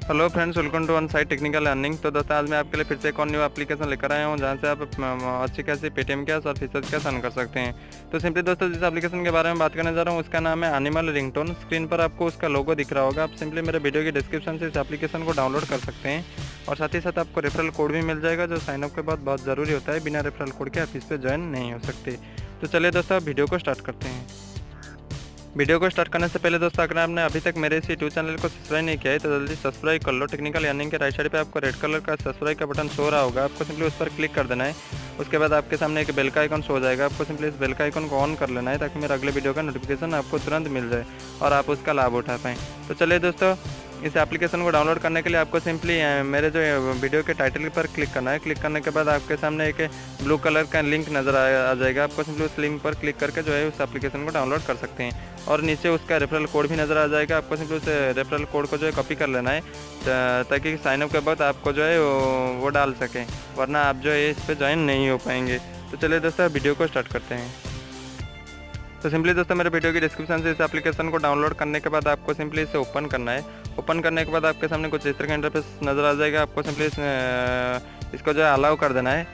Hello friends, welcome to One Side Technical Earning. तो दोस्तों आज मैं आपके लिए फिर से एक और न्यू एप्लीकेशन लेकर आया हूँ जहाँ से आप अच्छी खासी पेटीएम कैश और फीचर्स कैश अर्न कर सकते हैं। तो सिंपली दोस्तों जिस एप्लीकेशन के बारे में बात करने जा रहा हूँ उसका नाम है एनिमल रिंगटोन। स्क्रीन पर आपको उसका लोगो दिख रहा होगा। आप सिंपली मेरे वीडियो की डिस्क्रिप्शन से इस एप्लीकेशन को डाउनलोड कर सकते हैं और साथ ही साथ आपको रेफरल कोड भी मिल जाएगा जो साइनअप के बाद बहुत ज़रूरी होता है। बिना रेफरल कोड के आप इस पर ज्वाइन नहीं हो सकते। तो चलिए दोस्तों वीडियो को स्टार्ट करते हैं। वीडियो को स्टार्ट करने से पहले दोस्तों अगर आपने अभी तक मेरे इस यूट्यूब चैनल को सब्सक्राइब नहीं किया है तो जल्दी सब्सक्राइब कर लो। टेक्निकल अर्निंग के राइट साइड पे आपको रेड कलर का सब्सक्राइब का बटन शो रहा होगा, आपको सिंपली उस पर क्लिक कर देना है। उसके बाद आपके सामने एक बेल का आइकन शो हो जाएगा, आपको सिंपली इस बेल का आइकन को ऑन कर लेना है ताकि मेरे अगले वीडियो का नोटिफिकेशन आपको तुरंत मिल जाए और आप उसका लाभ उठा पाएँ। तो चलिए दोस्तों, इस एप्लीकेशन को डाउनलोड करने के लिए आपको सिंपली मेरे जो वीडियो के टाइटल पर क्लिक करना है। क्लिक करने के बाद आपके सामने एक ब्लू कलर का लिंक नज़र आ जाएगा। आपको सिंपली उस लिंक पर क्लिक करके जो है उस एप्लीकेशन को डाउनलोड कर सकते हैं और नीचे उसका रेफरल कोड भी नज़र आ जाएगा। आपको सिंपली उस रेफरल कोड को जो है कॉपी कर लेना है ताकि साइनअप के बाद आपको जो है वो डाल सकें, वरना आप जो है इस पर ज्वाइन नहीं हो पाएंगे। तो चलिए दोस्तों वीडियो को स्टार्ट करते हैं। तो सिंपली दोस्तों मेरे वीडियो की डिस्क्रिप्शन से इस एप्लीकेशन को डाउनलोड करने के बाद आपको सिंपली इसे ओपन करना है। ओपन करने के बाद आपके सामने कुछ इस तरह का इंटरफेस नज़र आ जाएगा। आपको सिंपली इसको जो है अलाउ कर देना है।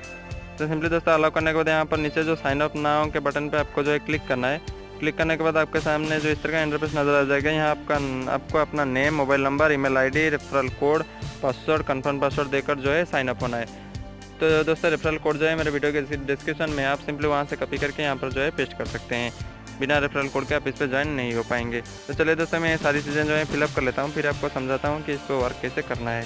तो सिंपली दोस्तों अलाउ करने के बाद यहाँ पर नीचे जो साइन अप नाउ के बटन पे आपको जो है क्लिक करना है। क्लिक करने के बाद आपके सामने जो इस तरह का इंटरफेस नज़र आ जाएगा। यहाँ आपको अपना name, mobile number, email ID, referral code, password, confirm password देकर जो है साइन अप होना है। तो दोस्तों रेफरल कोड जो है मेरे वीडियो के डिस्क्रिप्शन में, आप सिंपली वहाँ से कॉपी करके यहाँ पर जो है पेस्ट कर सकते हैं। बिना रेफरल कोड के आप इस पर ज्वाइन नहीं हो पाएंगे। तो चलिए दोस्तों मैं ये सारी चीज़ें जो है फिलअप कर लेता हूँ, फिर आपको समझाता हूँ कि इस पर वर्क कैसे करना है।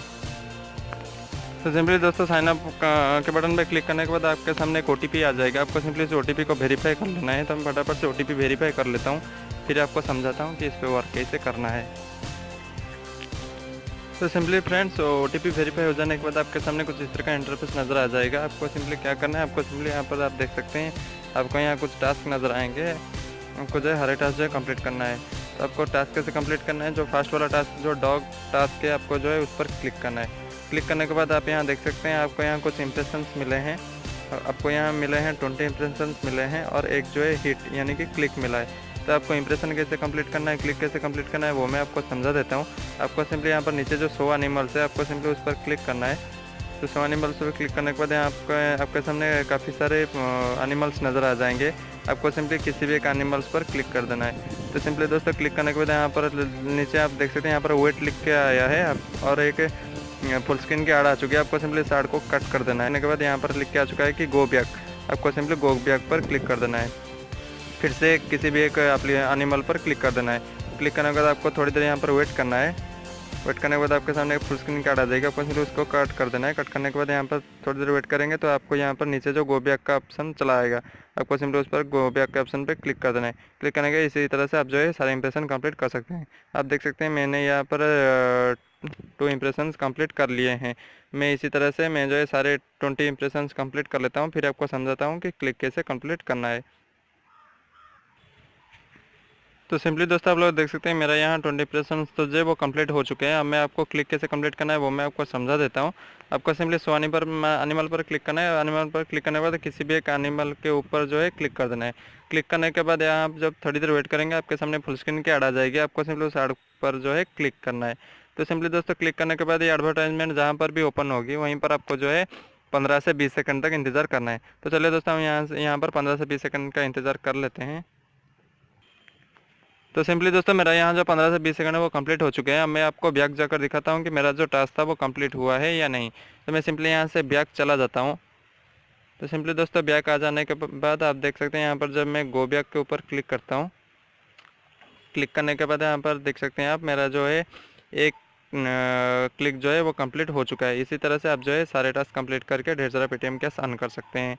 तो सिंपली दोस्तों साइन अप के बटन पर क्लिक करने के बाद आपके सामने एक OTP आ जाएगा। आपको सिंपली इस OTP को वेरीफाई कर लेना है। तो मैं फटाफट से OTP वेरीफाई कर लेता हूँ, फिर आपको समझाता हूँ कि इस पर वर्क कैसे करना है। तो सिंपली फ्रेंड्स OTP वेरीफाई हो जाने के बाद आपके सामने कुछ इस तरह का इंटरफेस नज़र आ जाएगा। आपको सिंपली क्या करना है, आपको सिंपली यहाँ पर आप देख सकते हैं आपको यहाँ कुछ टास्क नज़र आएंगे। आपको जो है हर एक टास्क जो है कंप्लीट करना है। तो आपको टास्क कैसे कंप्लीट करना है, जो फर्स्ट वाला टास्क जो डॉग टास्क है आपको जो है उस पर क्लिक करना है। क्लिक करने के बाद आप यहाँ देख सकते हैं आपको यहाँ कुछ इंप्रेशंस मिले हैं। आपको यहाँ मिले हैं 20 इंप्रेशंस मिले हैं और एक जो है हिट यानी कि क्लिक मिला है। तो आपको इंप्रेशन कैसे कंप्लीट करना है, क्लिक कैसे कंप्लीट करना है वो मैं आपको समझा देता हूँ। आपको सिंपली यहाँ पर नीचे जो शो एनिमल्स है आपको सिंपली उस पर क्लिक करना है। तो शो एनिमल्स पर क्लिक करने के बाद यहाँ आपके सामने काफ़ी सारे एनिमल्स नज़र आ जाएंगे। आपको सिंपली किसी भी एक एनिमल्स पर क्लिक कर देना है। तो सिंपली दोस्तों क्लिक करने के बाद यहाँ पर नीचे आप देख सकते हैं यहाँ पर वेट लिख के आया है और एक फुल स्क्रीन की एड आ चुकी है। आपको सिंपली इस एड को कट कर देना है। के बाद यहाँ पर लिख के आ चुका है कि गो बैक, आपको सिंपली गो बैक पर क्लिक कर देना है। फिर से किसी भी एक एनिमल पर क्लिक कर देना है। क्लिक करने के बाद आपको थोड़ी देर यहाँ पर वेट करना है। वेट करने के बाद आपके सामने एक फुल स्क्रीन कार्ड आ जाएगा। आपको सिर्फ उसको कट कर देना है। कट करने के बाद यहाँ पर थोड़ी देर वेट करेंगे तो आपको यहाँ पर नीचे जो गो बैक का ऑप्शन चला आएगा। आपको सिंपली उस पर गो बैक के ऑप्शन पे क्लिक कर देना है। क्लिक करने के इसी तरह से आप जो है सारे इंप्रेशन कंप्लीट कर सकते हैं। आप देख सकते हैं मैंने यहाँ पर 2 इंप्रेशन कंप्लीट कर लिए हैं। मैं इसी तरह से मैं जो है सारे 20 इंप्रेशन कंप्लीट कर लेता हूँ, फिर आपको समझाता हूँ कि क्लिक कैसे कंप्लीट करना है। तो सिंपली दोस्तों आप लोग देख सकते हैं मेरा यहाँ 20 इंप्रेशंस तो जो है वो कंप्लीट हो चुके हैं। अब मैं आपको क्लिक कैसे कंप्लीट करना है वो मैं आपको समझा देता हूँ। आपको सिंपली सो एनिमल पर क्लिक करना है। एनिमल पर क्लिक करने के बाद किसी भी एक एनिमल के ऊपर जो है क्लिक कर देना है। क्लिक करने के बाद यहाँ आप जब थोड़ी देर वेट करेंगे आपके सामने फुल स्क्रीन की ऐड आ जाएगी। आपको सिंपली उस ऐड पर जो है क्लिक करना है। तो सिंपली दोस्तों क्लिक करने के बाद ये एडवर्टाइजमेंट जहाँ पर भी ओपन होगी वहीं पर आपको जो है 15 से 20 सेकंड तक इंतज़ार करना है। तो चलिए दोस्तों हम यहाँ पर 15 से 20 सेकंड का इंतज़ार कर लेते हैं। तो सिंपली दोस्तों मेरा यहाँ जो 15 से 20 सेकंड है वो कंप्लीट हो चुके हैं। अब मैं आपको बैक जाकर दिखाता हूँ कि मेरा जो टास्क था वो कंप्लीट हुआ है या नहीं। तो मैं सिंपली यहाँ से बैक चला जाता हूँ। तो सिंपली दोस्तों बैक आ जाने के बाद आप देख सकते हैं यहाँ पर जब मैं गो बैक के ऊपर क्लिक करता हूँ, क्लिक करने के बाद यहाँ पर देख सकते हैं आप मेरा जो है एक क्लिक जो है वो कंप्लीट हो चुका है। इसी तरह से आप जो है सारे टास्क कंप्लीट करके ढेर सारा पेटीएम कैश अर्न कर सकते हैं।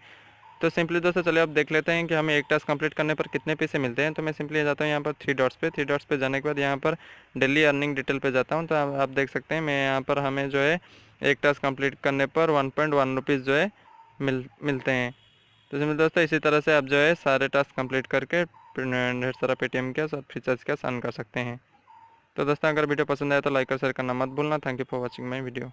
तो सिंपली दोस्तों चलिए अब देख लेते हैं कि हमें एक टास्क कंप्लीट करने पर कितने पैसे मिलते हैं। तो मैं सिंपली जाता हूँ यहाँ पर थ्री डॉट्स पे जाने के बाद यहाँ पर डेली अर्निंग डिटेल पे जाता हूँ। तो आप देख सकते हैं मैं यहाँ पर हमें जो है एक टास्क कंप्लीट करने पर 1.1 रुपीज़ जो है मिलते हैं। तो सिंपली दोस्तों इसी तरह से आप जो है सारे टास्क कंप्लीट करके ढेर सारा पेटीएम कैश और फीचर्स कैश अर्न कर सकते हैं। तो दोस्तों अगर वीडियो पसंद आए तो लाइक और शेयर करना मत भूलना। Thank you for watching my video.